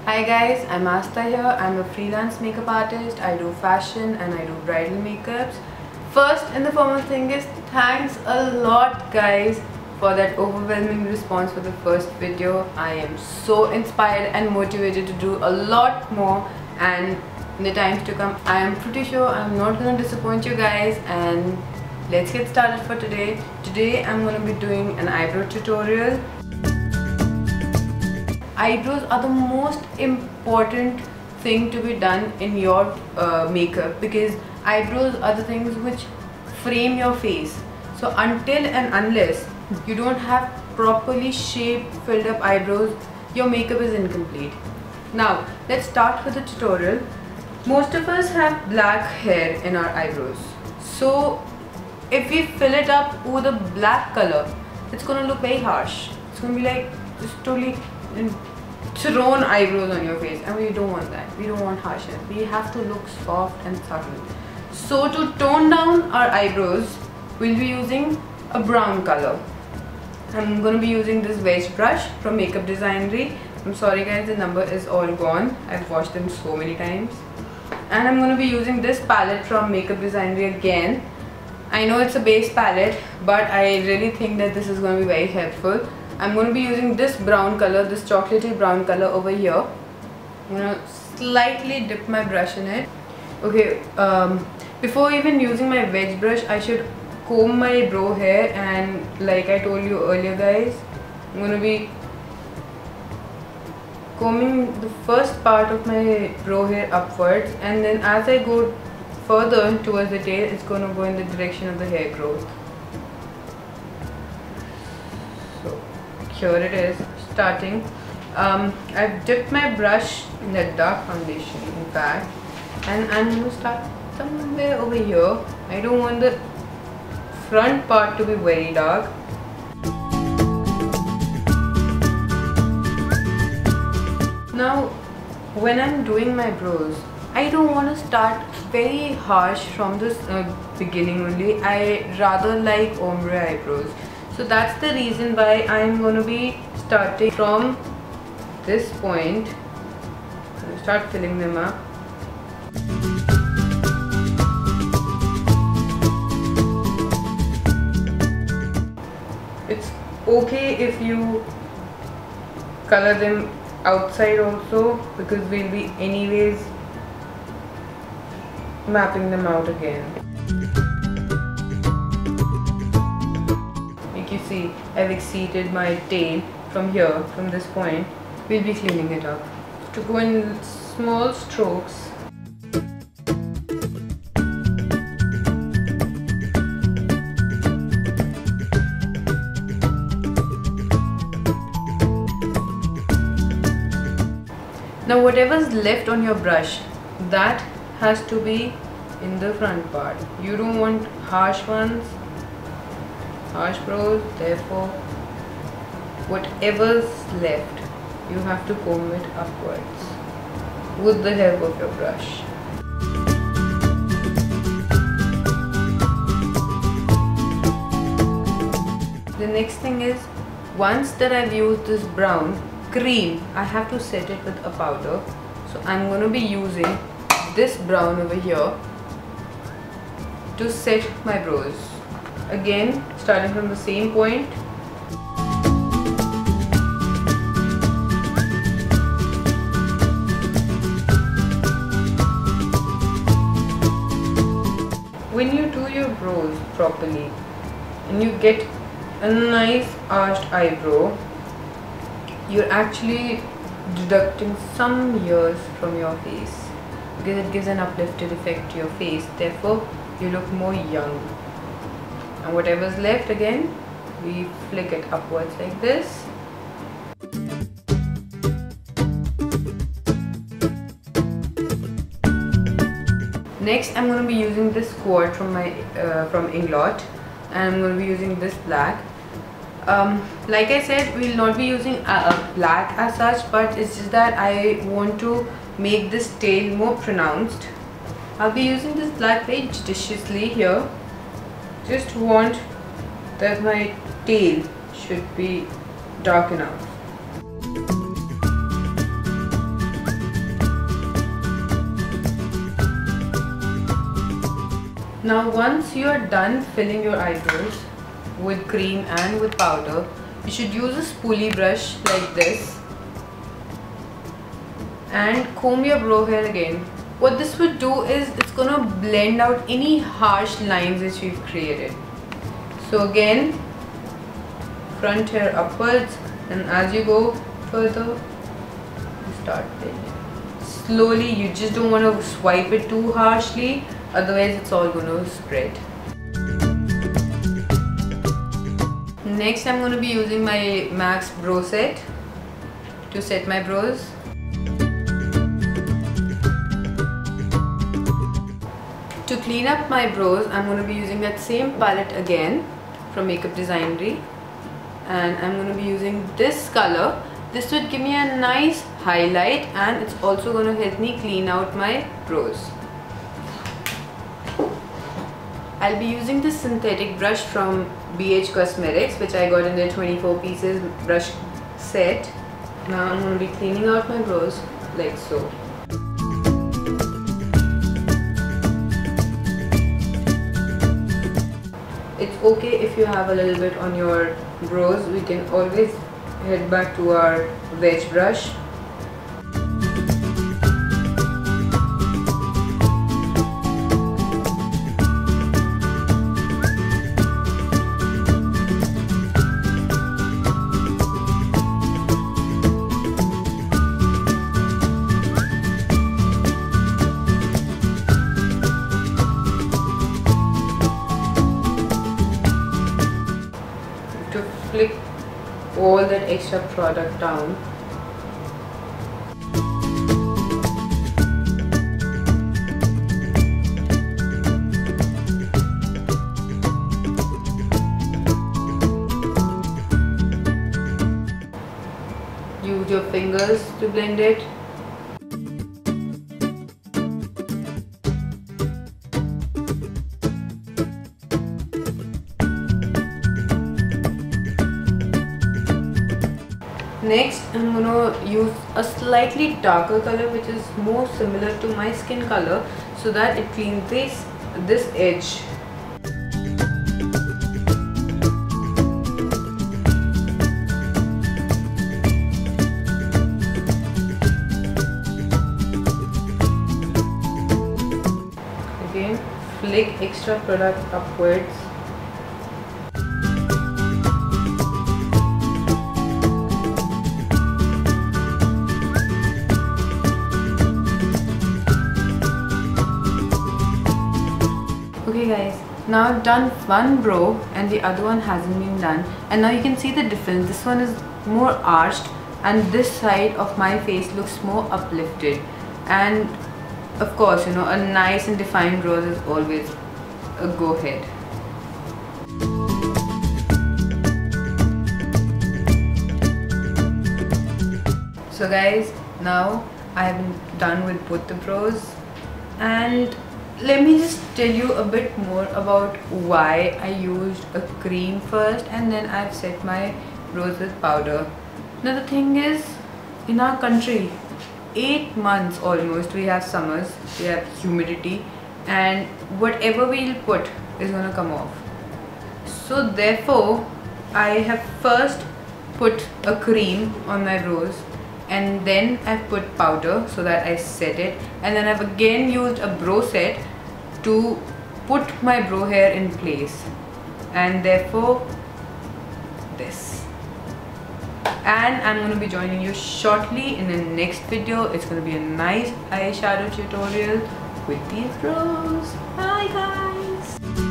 Hi guys, I'm Asta here. I'm a freelance makeup artist. I do fashion and I do bridal makeups. First and the foremost thing is thanks a lot guys for that overwhelming response for the first video. I am so inspired and motivated to do a lot more, and in the times to come I am pretty sure I'm not gonna disappoint you guys. And let's get started for today. Today I'm gonna be doing an eyebrow tutorial. Eyebrows are the most important thing to be done in your makeup, because eyebrows are the things which frame your face. So until and unless you don't have properly shaped, filled up eyebrows, your makeup is incomplete. Now let's start with the tutorial. Most of us have black hair in our eyebrows, so if we fill it up with a black color, it's gonna look very harsh. It's gonna be like just totally thrown eyebrows on your face, and we don't want that. We don't want harshness. We have to look soft and subtle. So to tone down our eyebrows, we'll be using a brown color. I'm going to be using this Wedge brush from Make Up Designory. I'm sorry guys, the number is all gone. I've washed them so many times. And I'm going to be using this palette from Make Up Designory again. I know it's a base palette, but I really think that this is going to be very helpful. I'm going to be using this brown color, this chocolatey brown color over here. I'm going to slightly dip my brush in it. Okay, before even using my Wedge brush, I should comb my brow hair, and like I told you earlier guys, I'm going to be combing the first part of my brow hair upwards, and then as I go further towards the tail, it's going to go in the direction of the hair growth. Here it is, starting. I've dipped my brush in that dark foundation in fact, and I'm going to start somewhere over here. I don't want the front part to be very dark. Now when I'm doing my brows, I don't want to start very harsh from this beginning only. I rather like ombre eyebrows. So that's the reason why I'm going to be starting from this point. I'm going to start filling them up. It's okay if you color them outside also, because we'll be anyways mapping them out again. You see, I've exceeded my tail from here, from this point. We'll be cleaning it up. To go in small strokes. Now whatever's left on your brush, that has to be in the front part. You don't want harsh ones, harsh brows, therefore whatever's left, you have to comb it upwards with the help of your brush. The next thing is, once that I've used this brown cream, I have to set it with a powder. So I'm going to be using this brown over here to set my brows. Again, starting from the same point. When you do your brows properly and you get a nice arched eyebrow, you're actually deducting some hairs from your face, because it gives an uplifted effect to your face. Therefore, you look more young. And whatever's left, again, we flick it upwards like this. Next, I'm going to be using this quad from Inglot, and I'm going to be using this black. Like I said, we'll not be using black as such, but it's just that I want to make this tail more pronounced. I'll be using this black very judiciously here. Just want that my tail should be dark enough. Now once you are done filling your eyebrows with cream and with powder, you should use a spoolie brush like this and comb your brow hair again. What this would do is it's gonna blend out any harsh lines which we've created. So again, front hair upwards, and as you go further, you start blending. Slowly, you just don't want to swipe it too harshly, otherwise it's all going to spread. Next, I'm going to be using my MAC's brow set to set my brows. To clean up my brows, I'm going to be using that same palette again from Make Up Designory, and I'm going to be using this color. This would give me a nice highlight, and it's also going to help me clean out my brows. I'll be using this synthetic brush from BH Cosmetics, which I got in their 24 pieces brush set. Now I'm going to be cleaning out my brows like so. It's okay if you have a little bit on your brows. We can always head back to our wedge brush. To flick all that extra product down. Use your fingers to blend it. Next, I'm going to use a slightly darker color which is more similar to my skin color, so that it cleans this edge. Again, flick extra product upwards. Okay guys, now I've done one brow and the other one hasn't been done, and now you can see the difference. This one is more arched and this side of my face looks more uplifted, and of course, you know, a nice and defined brows is always a go ahead. So guys, now I have been done with both the brows, and let me just tell you a bit more about why I used a cream first and then I've set my brows with powder. Now the thing is, in our country, 8 months almost, we have summers, we have humidity, and whatever we'll put is gonna come off. So therefore, I have first put a cream on my brows, and then I've put powder so that I set it, and then I've again used a brow set to put my brow hair in place, and therefore this. And I'm going to be joining you shortly in the next video. It's going to be a nice eyeshadow tutorial with these brows. Bye guys!